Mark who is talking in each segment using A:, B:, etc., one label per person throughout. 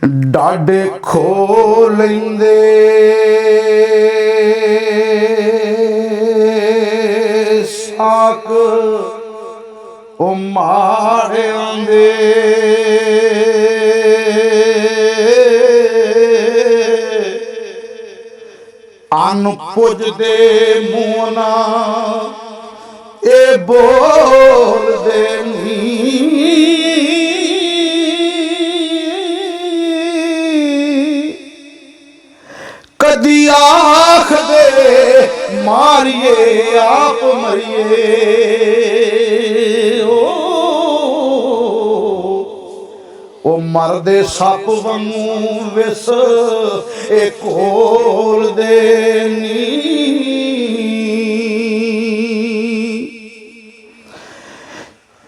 A: Dadae खो लेंदे साक ओ मारे आंदे अन पुजदे मूंह ना ए बोल दे कदी आख दे मारिए आप मरिए ओ मरदे सप वांगू विस ए कोल दे नी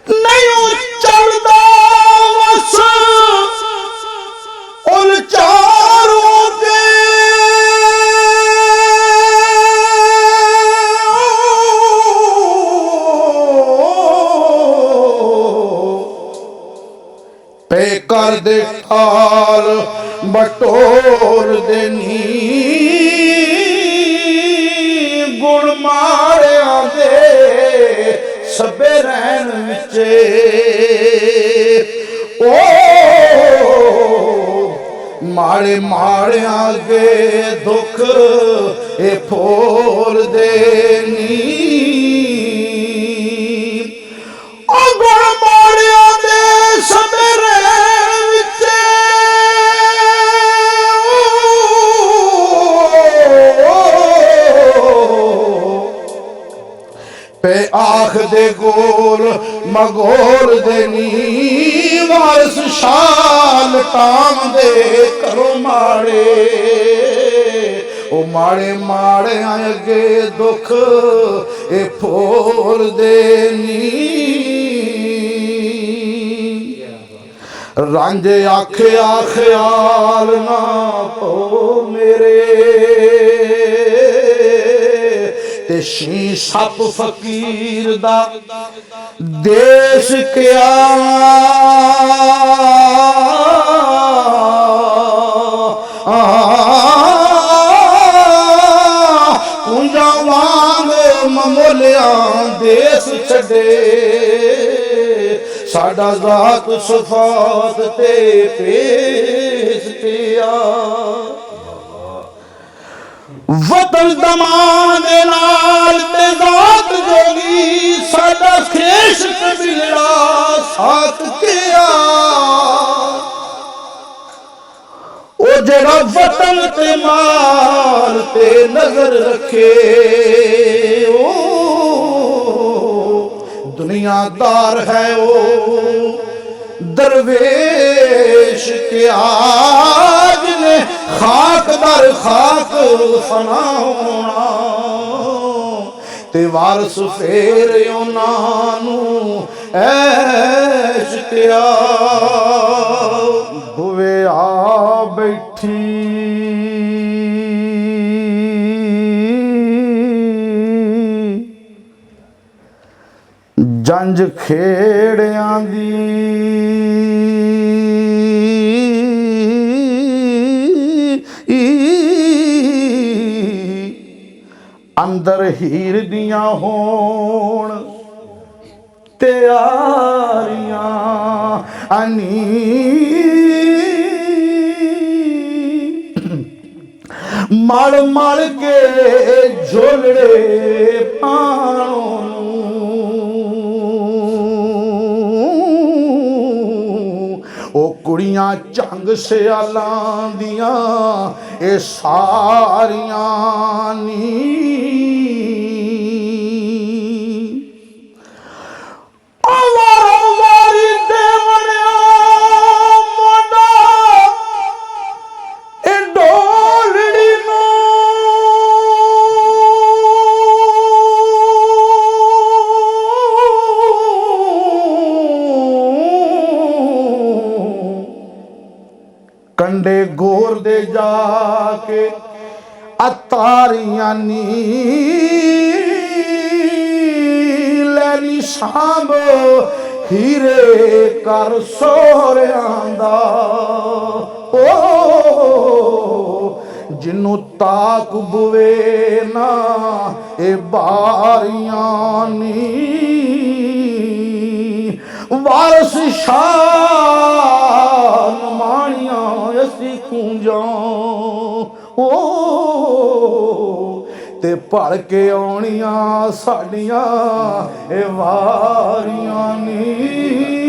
A: नहीं चलदा वस उल चारों दे पे कर दे ठाल बटोर दे नी गुण मारिया दे सबे रहन विचे ओ माड़े माड़िया दे दुख ए फोल दे नी ओ गुण माड़िया दे सबे पे आख दे गोल मगोल दे नी वारस शाल टाम दे करो माड़े ओ माड़े माड़े अगे दुख ए फोल दे नी रांझे आखे आख्याल ना पो मेरे शी सप फकीर दा देश क्या कुंजा वांग ममोलिया देश छड़े साडा जात सफात ते पेश किया वतन दमान नाल ते जात जोगी साडा खेश कबीला साथ किया ओ जरा वतन ते माल ते नजर रखे ओ दुनियादार है ओ दरवेश के आज ने खाक दर खाक फना होना ते वारस फेर उन्हां ऐश क्या बुवे आ बैठी जंज खेड़ियां दी अंदर हीर दियां होण तैयारियां अनी मल मल के झोलड़े पाणों ओ कुड़ियां झंग सियालां दियां ए सारियां नी कंडे गोर दे जाके अतारियां नी लैनी सांभ हीरे कर सोहरियां दा ओ ਜਿਨੂੰ ਤਾਕ ਬੁਵੇ ਨਾ ਇਹ ਬਾਰੀਆਂ ਨੀ ਵਾਰਸ ਸ਼ਾਨ ਮਾਣੀਆਂ ਅਸੀਂ ਖੂੰਜਾਂ ਓ ਤੇ ਭੜ ਕੇ ਆਉਣੀਆਂ ਸਾਡੀਆਂ ਇਹ ਵਾਰੀਆਂ ਨੀ